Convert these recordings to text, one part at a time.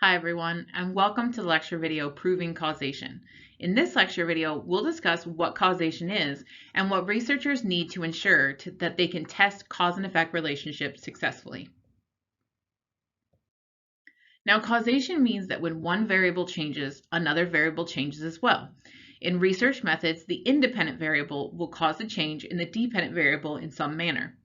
Hi everyone, and welcome to the lecture video Proving Causation. In this lecture video, we'll discuss what causation is and what researchers need to ensure that they can test cause and effect relationships successfully. Now, causation means that when one variable changes, another variable changes as well. In research methods, the independent variable will cause a change in the dependent variable in some manner.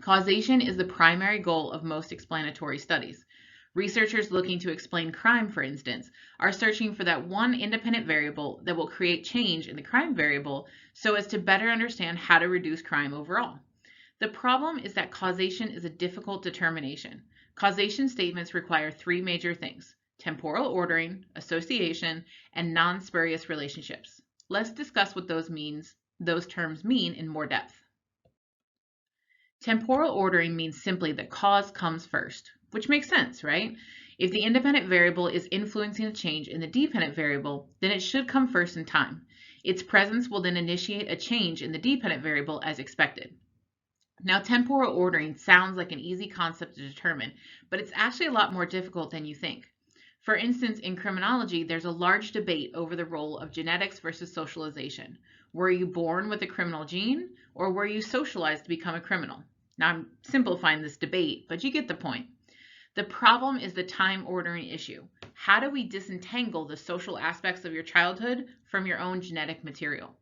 Causation is the primary goal of most explanatory studies. Researchers looking to explain crime, for instance, are searching for that one independent variable that will create change in the crime variable so as to better understand how to reduce crime overall. The problem is that causation is a difficult determination. Causation statements require three major things: temporal ordering, association, and non-spurious relationships. Let's discuss what those terms mean in more depth. Temporal ordering means simply that cause comes first, which makes sense, right? If the independent variable is influencing a change in the dependent variable, then it should come first in time. Its presence will then initiate a change in the dependent variable as expected. Now, temporal ordering sounds like an easy concept to determine, but it's actually a lot more difficult than you think. For instance, in criminology, there's a large debate over the role of genetics versus socialization. Were you born with a criminal gene, or were you socialized to become a criminal? Now, I'm simplifying this debate, but you get the point. The problem is the time ordering issue. How do we disentangle the social aspects of your childhood from your own genetic material?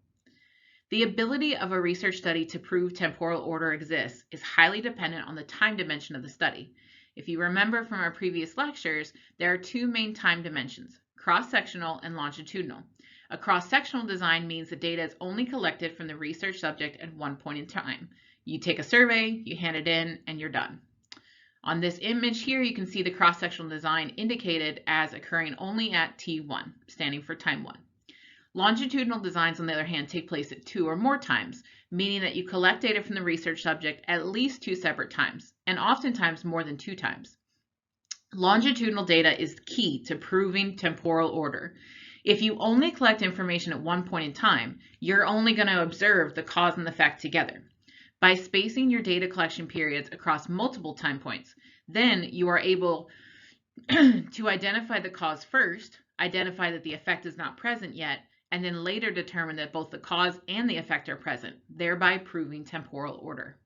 The ability of a research study to prove temporal order exists is highly dependent on the time dimension of the study. If you remember from our previous lectures, there are two main time dimensions: cross-sectional and longitudinal. A cross-sectional design means the data is only collected from the research subject at one point in time. You take a survey, you hand it in, and you're done. On this image here, you can see the cross-sectional design indicated as occurring only at T1, standing for time 1. Longitudinal designs, on the other hand, take place at 2 or more times, meaning that you collect data from the research subject at least 2 separate times, and oftentimes more than 2 times. Longitudinal data is key to proving temporal order. If you only collect information at one point in time, you're only going to observe the cause and effect together. By spacing your data collection periods across multiple time points, then you are able to identify the cause first, identify that the effect is not present yet, and then later determine that both the cause and the effect are present, thereby proving temporal order.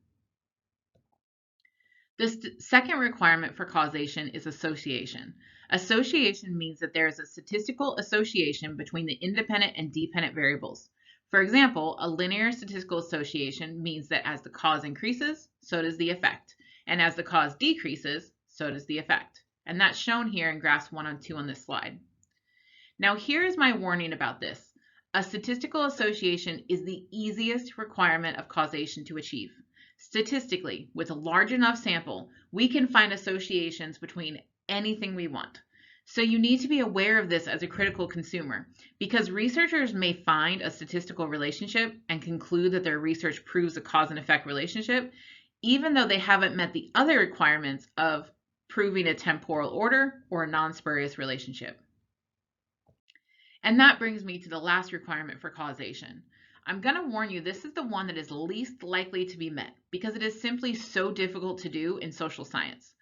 The second requirement for causation is association. Association means that there is a statistical association between the independent and dependent variables. For example, a linear statistical association means that as the cause increases, so does the effect. And as the cause decreases, so does the effect. And that's shown here in graphs 1 and 2 on this slide. Now, here is my warning about this. A statistical association is the easiest requirement of causation to achieve. Statistically, with a large enough sample, we can find associations between anything we want. So you need to be aware of this as a critical consumer, because researchers may find a statistical relationship and conclude that their research proves a cause and effect relationship, even though they haven't met the other requirements of proving a temporal order or a non-spurious relationship. And that brings me to the last requirement for causation. I'm going to warn you, this is the one that is least likely to be met because it is simply so difficult to do in social science.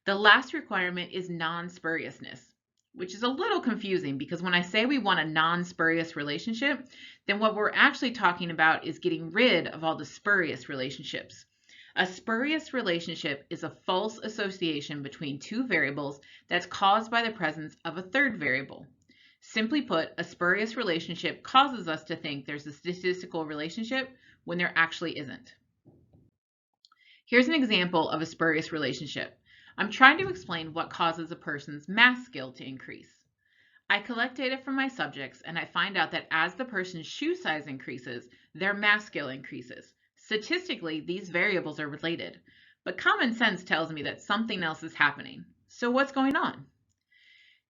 The last requirement is non-spuriousness, which is a little confusing because when I say we want a non-spurious relationship, then what we're actually talking about is getting rid of all the spurious relationships. A spurious relationship is a false association between two variables that's caused by the presence of a third variable. Simply put, a spurious relationship causes us to think there's a statistical relationship when there actually isn't. Here's an example of a spurious relationship. I'm trying to explain what causes a person's math skill to increase. I collect data from my subjects and I find out that as the person's shoe size increases, their math skill increases. Statistically, these variables are related, but common sense tells me that something else is happening. So what's going on?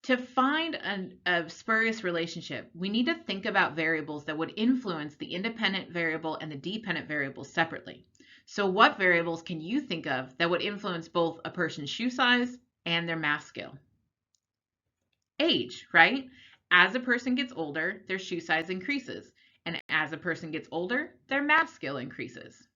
To find a spurious relationship, we need to think about variables that would influence the independent variable and the dependent variable separately. So what variables can you think of that would influence both a person's shoe size and their math skill? Age, right? As a person gets older, their shoe size increases. And as a person gets older, their math skill increases.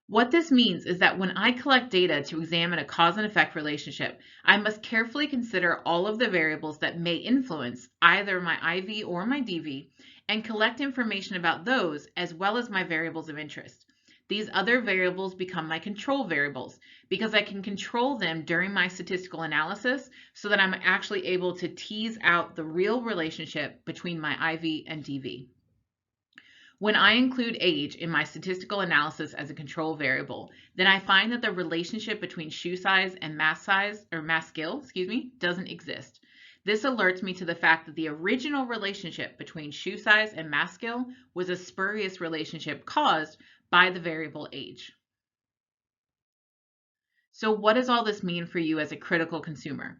What this means is that when I collect data to examine a cause and effect relationship, I must carefully consider all of the variables that may influence either my IV or my DV and collect information about those as well as my variables of interest. These other variables become my control variables because I can control them during my statistical analysis so that I'm actually able to tease out the real relationship between my IV and DV. When I include age in my statistical analysis as a control variable, then I find that the relationship between shoe size and mass size, or mass skill, doesn't exist. This alerts me to the fact that the original relationship between shoe size and mass skill was a spurious relationship caused by the variable age. So what does all this mean for you as a critical consumer?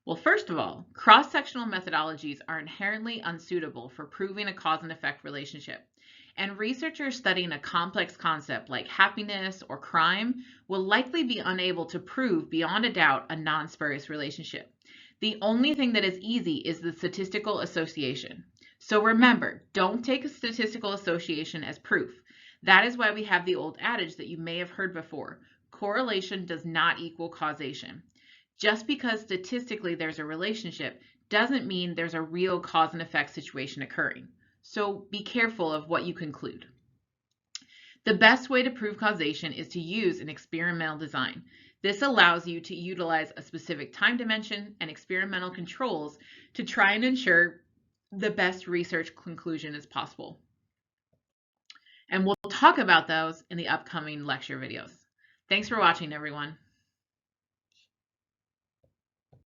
Well, first of all, cross-sectional methodologies are inherently unsuitable for proving a cause and effect relationship. And researchers studying a complex concept like happiness or crime will likely be unable to prove beyond a doubt a non-spurious relationship. The only thing that is easy is the statistical association. So remember, don't take a statistical association as proof. That is why we have the old adage that you may have heard before. Correlation does not equal causation. Just because statistically there's a relationship doesn't mean there's a real cause and effect situation occurring. So be careful of what you conclude. The best way to prove causation is to use an experimental design. This allows you to utilize a specific time dimension and experimental controls to try and ensure the best research conclusion as possible. And we'll talk about those in the upcoming lecture videos. Thanks for watching, everyone.